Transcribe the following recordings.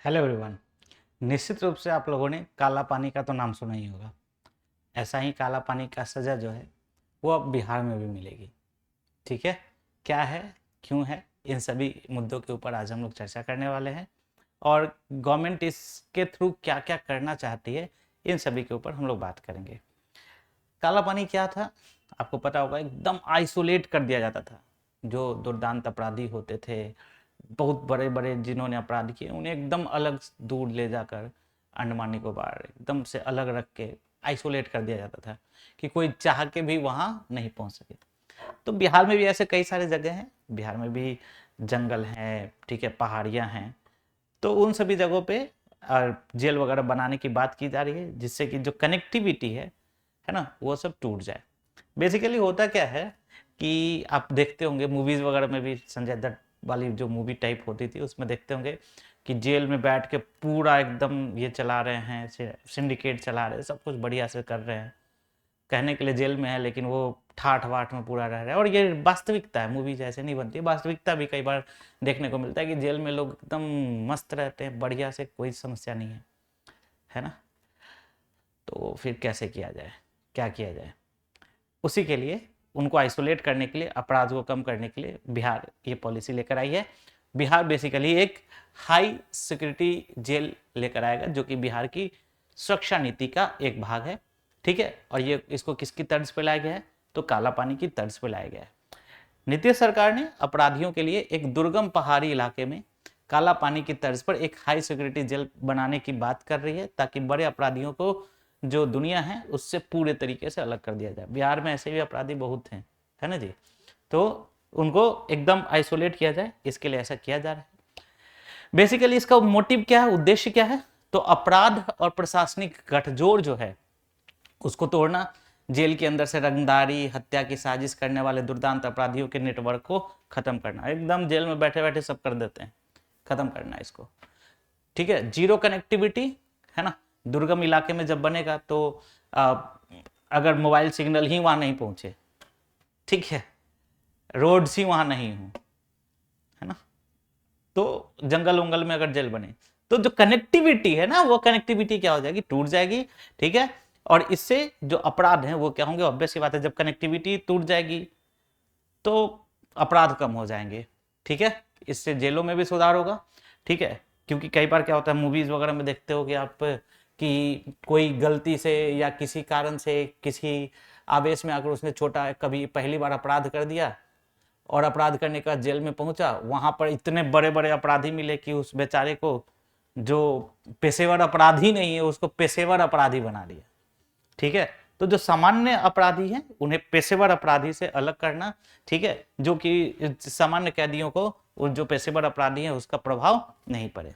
Hello everyone. निश्चित रूप से आप लोगों ने काला पानी का तो नाम सुना ही होगा। ऐसा ही काला पानी का सज़ा जो है वो अब बिहार में भी मिलेगी। ठीक है, क्या है, क्यों है, इन सभी मुद्दों के ऊपर आज हम लोग चर्चा करने वाले हैं और गवर्नमेंट इसके थ्रू क्या क्या करना चाहती है इन सभी के ऊपर हम लोग बात करेंगे। काला पानी क्या था आपको पता होगा, एकदम आइसोलेट कर दिया जाता था। जो दुर्दांत अपराधी होते थे, बहुत बड़े बड़े जिन्होंने अपराध किए, उन्हें एकदम अलग दूर ले जाकर अंडमान निकोबार एकदम से अलग रख के आइसोलेट कर दिया जाता था कि कोई चाह के भी वहाँ नहीं पहुँच सके। तो बिहार में भी ऐसे कई सारे जगह हैं, बिहार में भी जंगल हैं, ठीक है, पहाड़ियाँ हैं। तो उन सभी जगहों पे जेल वगैरह बनाने की बात की जा रही है जिससे कि जो कनेक्टिविटी है ना, वो सब टूट जाए। बेसिकली होता क्या है कि आप देखते होंगे मूवीज वगैरह में भी, संजय दत्त वाली जो मूवी टाइप होती थी उसमें देखते होंगे कि जेल में बैठ के पूरा एकदम ये चला रहे हैं, सिंडिकेट चला रहे हैं, सब कुछ बढ़िया से कर रहे हैं। कहने के लिए जेल में है लेकिन वो ठाठ वाठ में पूरा रह रहा है। और ये वास्तविकता है, मूवी जैसे नहीं बनती, वास्तविकता भी कई बार देखने को मिलता है कि जेल में लोग एकदम मस्त रहते हैं, बढ़िया से, कोई समस्या नहीं है ना। तो फिर कैसे किया जाए, क्या किया जाए? उसी के लिए, उनको आइसोलेट करने के लिए, अपराध को कम करने के लिए बिहार ये पॉलिसी लेकर आई है। बिहार बेसिकली एक हाई सिक्योरिटी जेल लेकर आएगा जो कि बिहार की सुरक्षा नीति का एक भाग है। ठीक है, और ये इसको किसकी तर्ज पर लाया गया है? तो काला पानी की तर्ज पर लाया गया है। नीतीश सरकार ने अपराधियों के लिए एक दुर्गम पहाड़ी इलाके में काला पानी की तर्ज पर एक हाई सिक्योरिटी जेल बनाने की बात कर रही है ताकि बड़े अपराधियों को जो दुनिया है उससे पूरे तरीके से अलग कर दिया जाए। बिहार में ऐसे भी अपराधी बहुत हैं, है ना जी। तो उनको एकदम आइसोलेट किया जाए, इसके लिए ऐसा किया जा रहा है। बेसिकली इसका मोटिव क्या है, उद्देश्य क्या है? तो अपराध और प्रशासनिक गठजोड़ जो है उसको तोड़ना, जेल के अंदर से रंगदारी, हत्या की साजिश करने वाले दुर्दांत अपराधियों के नेटवर्क को खत्म करना। एकदम जेल में बैठे बैठे सब कर देते हैं, खत्म करना इसको। ठीक है, जीरो कनेक्टिविटी, है ना। दुर्गम इलाके में जब बनेगा तो अगर मोबाइल सिग्नल ही वहां नहीं पहुंचे, ठीक है, रोड्स ही वहां नहीं हो, है ना, तो जंगल उंगल में अगर जेल बने तो जो कनेक्टिविटी है ना, वो कनेक्टिविटी क्या हो जाएगी? टूट जाएगी। ठीक है, और इससे जो अपराध हैं वो क्या होंगे? ऑब्वियस सी बात है, जब कनेक्टिविटी टूट जाएगी तो अपराध कम हो जाएंगे। ठीक है, इससे जेलों में भी सुधार होगा। ठीक है, क्योंकि कई बार क्या होता है, मूवीज वगैरह में देखते हो कि आप कि कोई गलती से या किसी कारण से, किसी आवेश में आकर उसने छोटा कभी पहली बार अपराध कर दिया और अपराध करने का जेल में पहुंचा, वहां पर इतने बड़े बड़े अपराधी मिले कि उस बेचारे को, जो पेशेवर अपराधी नहीं है, उसको पेशेवर अपराधी बना दिया। ठीक है, तो जो सामान्य अपराधी हैं उन्हें पेशेवर अपराधी से अलग करना। ठीक है, जो कि सामान्य कैदियों को जो पेशेवर अपराधी हैं उसका प्रभाव नहीं पड़े।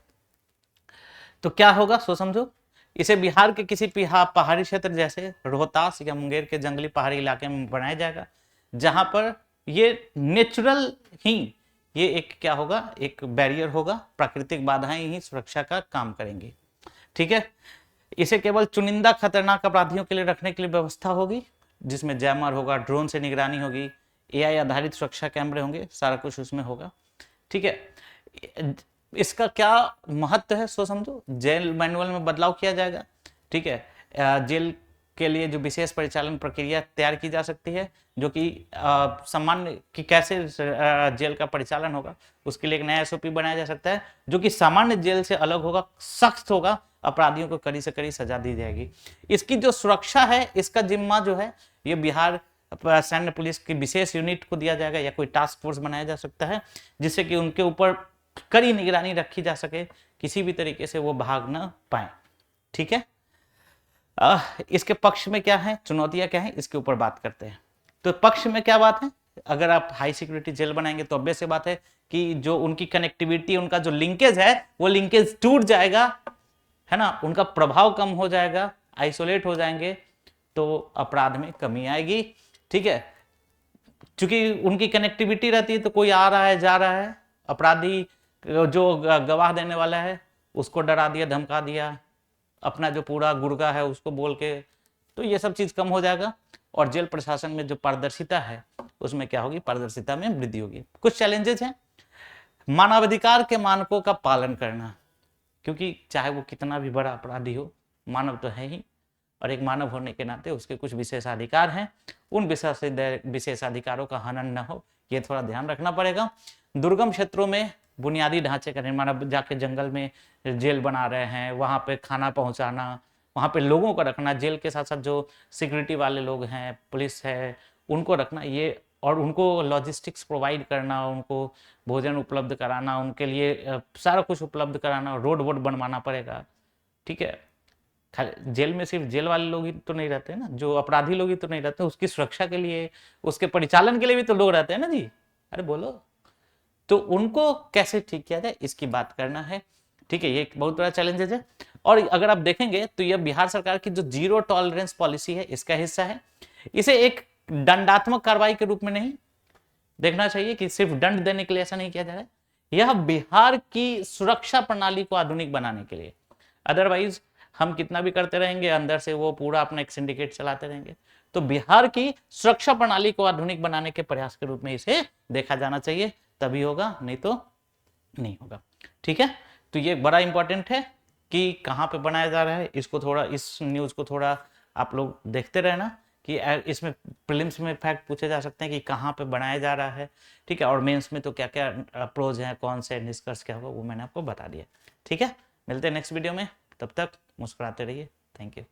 तो क्या होगा सो समझो, इसे बिहार के किसी पहाड़ी क्षेत्र जैसे रोहतास या मुंगेर के जंगली पहाड़ी इलाके में बनाया जाएगा, जहां पर ये नेचुरल ही, ये एक क्या होगा, एक बैरियर होगा, प्राकृतिक बाधाएं ही सुरक्षा का काम करेंगी। ठीक है, इसे केवल चुनिंदा खतरनाक अपराधियों के लिए रखने के लिए व्यवस्था होगी, जिसमें जैमर होगा, ड्रोन से निगरानी होगी, एआई आधारित सुरक्षा कैमरे होंगे, सारा कुछ उसमें होगा। ठीक है, इसका क्या महत्व है सो समझो। जेल मैनुअल में बदलाव किया जाएगा। ठीक है, जेल के लिए जो विशेष परिचालन प्रक्रिया तैयार की जा सकती है, जो कि सामान्य कि कैसे जेल का परिचालन होगा, उसके लिए एक नया एसओपी बनाया जा सकता है जो कि सामान्य जेल से अलग होगा, सख्त होगा, अपराधियों को कड़ी से कड़ी सजा दी जाएगी। इसकी जो सुरक्षा है, इसका जिम्मा जो है ये बिहार सैन्य पुलिस की विशेष यूनिट को दिया जाएगा या कोई टास्क फोर्स बनाया जा सकता है, जिससे कि उनके ऊपर कड़ी निगरानी रखी जा सके, किसी भी तरीके से वो भाग ना पाए। ठीक है, इसके पक्ष में क्या है, चुनौतियां क्या है, इसके ऊपर बात करते हैं। तो पक्ष में क्या बात है, अगर आप हाई सिक्योरिटी जेल बनाएंगे तो ऑब्वियस बात है कि जो उनकी कनेक्टिविटी, उनका जो लिंकेज है वो लिंकेज टूट जाएगा, है ना, उनका प्रभाव कम हो जाएगा, आइसोलेट हो जाएंगे, तो अपराध में कमी आएगी। ठीक है, क्योंकि उनकी कनेक्टिविटी रहती है तो कोई आ रहा है, जा रहा है, अपराधी जो गवाह देने वाला है उसको डरा दिया, धमका दिया, अपना जो पूरा गुर्गा है उसको बोल के, तो ये सब चीज कम हो जाएगा। और जेल प्रशासन में जो पारदर्शिता है उसमें क्या होगी, पारदर्शिता में वृद्धि होगी। कुछ चैलेंजेस हैं, मानवाधिकार के मानकों का पालन करना, क्योंकि चाहे वो कितना भी बड़ा अपराधी हो, मानव तो है ही, और एक मानव होने के नाते उसके कुछ विशेषाधिकार हैं, उन विशेषाधिकारों का हनन न हो, ये थोड़ा ध्यान रखना पड़ेगा। दुर्गम क्षेत्रों में बुनियादी ढांचे का निर्माण, अब जाके जंगल में जेल बना रहे हैं, वहाँ पे खाना पहुँचाना, वहाँ पे लोगों को रखना, जेल के साथ साथ जो सिक्योरिटी वाले लोग हैं, पुलिस है, उनको रखना, ये और उनको लॉजिस्टिक्स प्रोवाइड करना, उनको भोजन उपलब्ध कराना, उनके लिए सारा कुछ उपलब्ध कराना, रोड वोड बनवाना पड़ेगा, ठीक है। खाली जेल में सिर्फ जेल वाले लोग ही तो नहीं रहते ना, जो अपराधी लोग ही तो नहीं रहते, उसकी सुरक्षा के लिए, उसके परिचालन के लिए भी तो लोग रहते हैं ना जी, अरे बोलो। तो उनको कैसे ठीक किया जाए, इसकी बात करना है, ठीक है। ये एक बहुत बड़ा चैलेंजेस है। और अगर आप देखेंगे तो यह बिहार सरकार की जो जीरो टॉलरेंस पॉलिसी है, इसका हिस्सा है। इसे एक दंडात्मक कार्रवाई के रूप में नहीं देखना चाहिए कि सिर्फ दंड देने के लिए ऐसा नहीं किया जा रहा है, यह बिहार की सुरक्षा प्रणाली को आधुनिक बनाने के लिए। अदरवाइज हम कितना भी करते रहेंगे, अंदर से वो पूरा अपना एक सिंडिकेट चलाते रहेंगे। तो बिहार की सुरक्षा प्रणाली को आधुनिक बनाने के प्रयास के रूप में इसे देखा जाना चाहिए, तभी होगा, नहीं तो नहीं होगा, ठीक है। तो ये बड़ा इंपॉर्टेंट है कि कहाँ पे बनाया जा रहा है, इसको थोड़ा, इस न्यूज को थोड़ा आप लोग देखते रहना कि इसमें प्रीलिम्स में फैक्ट पूछे जा सकते हैं कि कहाँ पे बनाया जा रहा है, ठीक है। और मेंस में तो क्या क्या अप्रोच है, कौन से निष्कर्ष क्या होगा, वो मैंने आपको बता दिया, ठीक है। मिलते हैं नेक्स्ट वीडियो में, तब तक मुस्कुराते रहिए, थैंक यू।